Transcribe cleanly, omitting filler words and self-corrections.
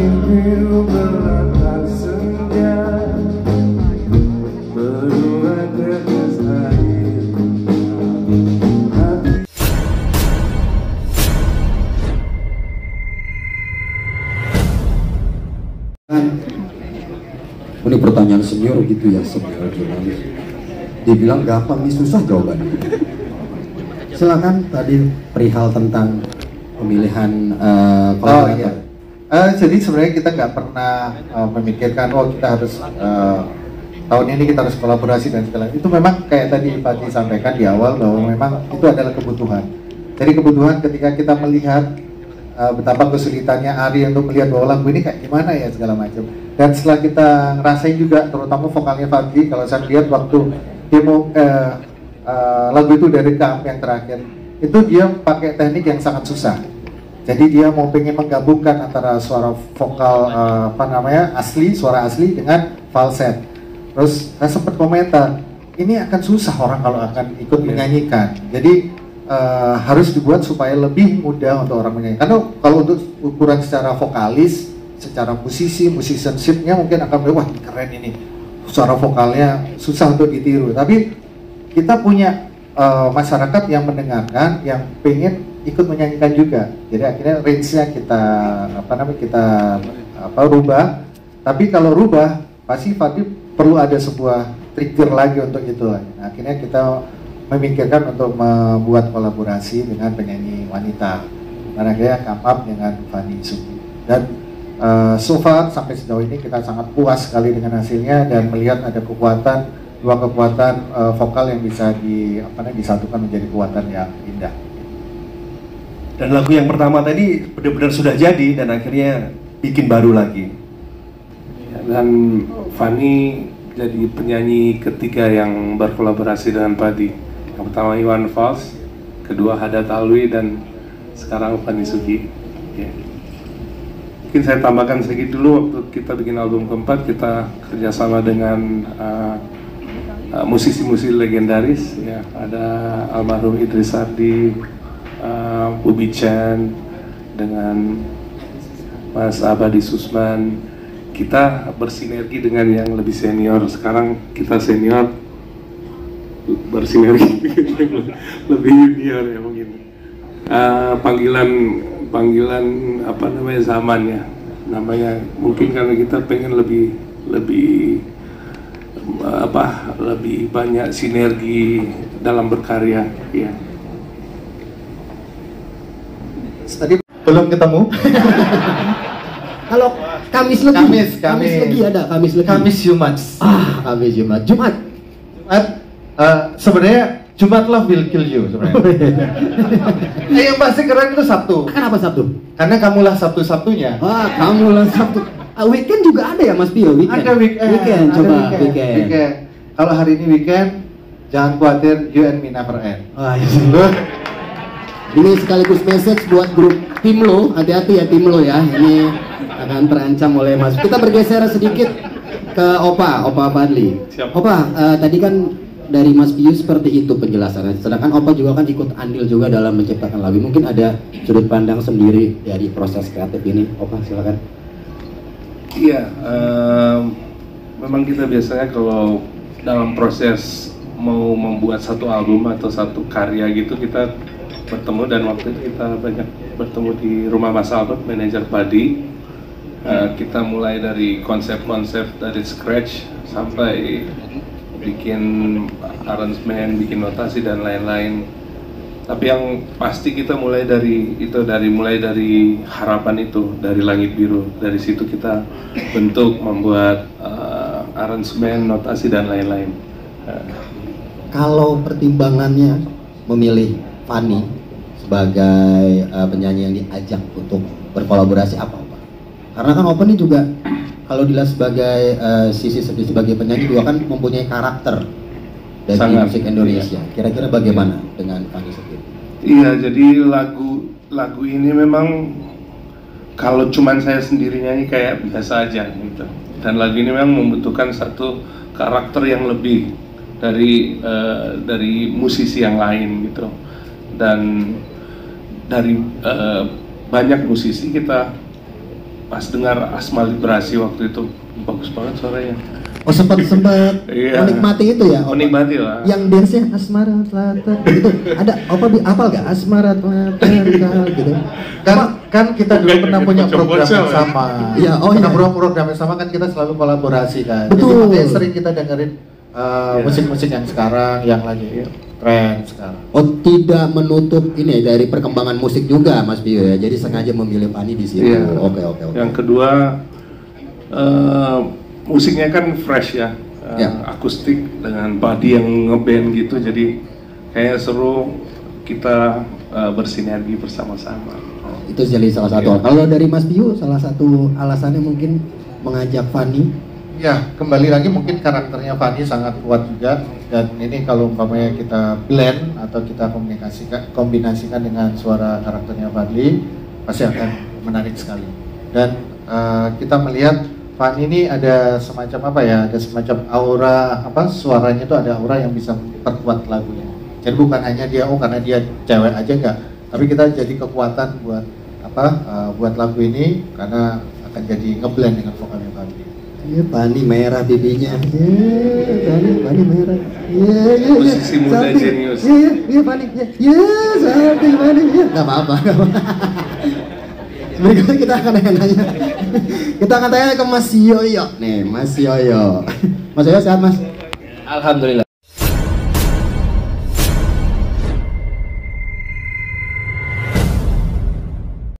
biru berlatar senja, berdua tetes air hati. Ini pertanyaan senior gitu ya, senior jurnalis. Dibilang gampang, ini susah jawabannya. Silakan tadi perihal tentang pemilihan kolaborator. Jadi sebenarnya kita nggak pernah memikirkan kita harus tahun ini kita harus kolaborasi dan segala itu. Memang kayak tadi Pak sampaikan di awal bahwa memang itu adalah kebutuhan. Jadi kebutuhan ketika kita melihat betapa kesulitannya Ari untuk melihat bahwa lagu ini kayak gimana ya segala macam. Dan setelah kita ngerasain juga, terutama vokalnya Fadli, kalau saya lihat waktu demo lagu itu dari Kamp yang terakhir, itu dia pakai teknik yang sangat susah. Jadi dia mau pengen menggabungkan antara suara vokal asli, suara asli dengan falset. Terus saya sempat komentar, ini akan susah orang kalau akan ikut menyanyikan. Jadi harus dibuat supaya lebih mudah untuk orang menyanyi. Karena kalau untuk ukuran secara vokalis, secara musicianship-nya mungkin akan wah keren ini, suara vokalnya susah untuk ditiru. Tapi kita punya masyarakat yang mendengarkan, yang pengen ikut menyanyikan juga. Jadi akhirnya range-nya kita rubah. Tapi kalau rubah pasti perlu ada sebuah trigger lagi untuk itu. Nah, akhirnya kita memikirkan untuk membuat kolaborasi dengan penyanyi wanita. Dan akhirnya come up dengan Fanny Sugi. Dan so far sampai sejauh ini kita sangat puas sekali dengan hasilnya dan melihat ada dua kekuatan vokal yang bisa disatukan menjadi kekuatan yang indah. Dan lagu yang pertama tadi benar-benar sudah jadi dan akhirnya bikin baru lagi. Dan Fanny jadi penyanyi ketiga yang berkolaborasi dengan Padi. Yang pertama Iwan Fals, kedua Hadat Alwi, dan sekarang Fanny Sugi. Ya. Mungkin saya tambahkan sedikit dulu, waktu kita bikin album keempat kita kerjasama dengan musisi-musisi legendaris, ya, ada almarhum Idris Sardi, Bubi Chan, dengan Mas Abadi Susman. Kita bersinergi dengan yang lebih senior. Sekarang kita senior bersinergi lebih junior ya mungkin. Panggilan zaman ya, namanya mungkin karena kita pengen lebih banyak sinergi dalam berkarya ya. Tadi belum ketemu. Kalau Kamis Legi ada Kamis Legi. Kamis Jumat. Kamis Jumat. Sebenarnya Jumat Love Will Kill You sebenarnya. Yang pasti keren itu Sabtu. Kenapa Sabtu? Karena kamulah Sabtu-Sabtunya. Kamulah Sabtu. Weekend juga ada ya Mas Pio? Ada weekend. Weekend. Kalau hari ini weekend, jangan khawatir, you and me never end. Ini sekaligus message buat grup tim lo, hati-hati ya tim lo ya. Ini akan terancam oleh Mas. Kita bergeser sedikit ke Opa Fadli. Opa, tadi kan dari Mas Pius seperti itu penjelasannya. Sedangkan Opa juga kan ikut andil juga dalam menciptakan lagu. Mungkin ada sudut pandang sendiri dari proses kreatif ini. Opa, silakan. Iya, memang kita biasanya kalau dalam proses mau membuat satu album atau satu karya gitu kita bertemu, dan waktu itu kita banyak bertemu di rumah Mas Albert, manajer Padi. Kita mulai dari konsep-konsep dari scratch sampai bikin aransemen, bikin notasi dan lain-lain. Tapi yang pasti kita mulai dari harapan itu, dari Langit Biru. Dari situ kita bentuk, membuat aransemen, notasi dan lain-lain. Kalau pertimbangannya memilih Fanny sebagai penyanyi yang diajak untuk berkolaborasi apa? Karena kan Open ini juga kalau dilihat sebagai sisi sebagai penyanyi juga kan mempunyai karakter dari musik Indonesia. Kira-kira bagaimana dengan Fanny sendiri? Iya, jadi lagu ini memang kalau cuman saya sendiri nyanyi kayak biasa aja gitu. Dan lagu ini memang membutuhkan satu karakter yang lebih dari musisi yang lain gitu. Dan dari banyak musisi kita pas dengar Asma Librasi waktu itu bagus banget suaranya. Oh sempat Iya. menikmati itu ya? Opa? Menikmati lah. Yang dance-nya Asmara Telata gitu. Ada Opa apal gak? Asmara Telata gitu. Kan kita dulu pernah punya program yang sama. Iya, oh iya. Pernah program yang sama kan kita selalu kolaborasi kan. Betul. Jadi makanya sering kita dengerin musik-musik yang sekarang yang lagi tren sekarang. Oh tidak menutup ini dari perkembangan musik juga Mas Bio ya. Jadi sengaja memilih Fani di situ. Iya. Oke. Yang kedua musiknya kan fresh ya, Ya. akustik dengan body yang ngeband gitu, jadi kayak seru kita bersinergi bersama-sama. Itu jadi salah satu. Kalau dari Mas Bio salah satu alasannya mungkin mengajak Fani. Ya, kembali lagi mungkin karakternya Fani sangat kuat juga, dan ini kalau umpamanya kita blend atau kita kombinasikan dengan suara karakternya Fadli pasti akan menarik sekali. Dan kita melihat Fani ini ada semacam apa ya, ada semacam aura apa, suaranya itu ada aura yang bisa memperkuat lagunya. Jadi bukan hanya dia karena dia cewek aja enggak, tapi kita jadi kekuatan buat apa, buat lagu ini karena akan jadi ngeblend dengan vokalnya Fadli. Iya, Fani merah bibinya. Iya, Fani merah. Iya. Musisi muda jenius. Iya, Fani. Iya, santai Fani. Iya, enggak apa-apa. Berikutnya kita akan nanya. Kita akan tanya ke Mas Yoyo. Nih, Mas Yoyo. Mas Yoyo sehat, Mas? Alhamdulillah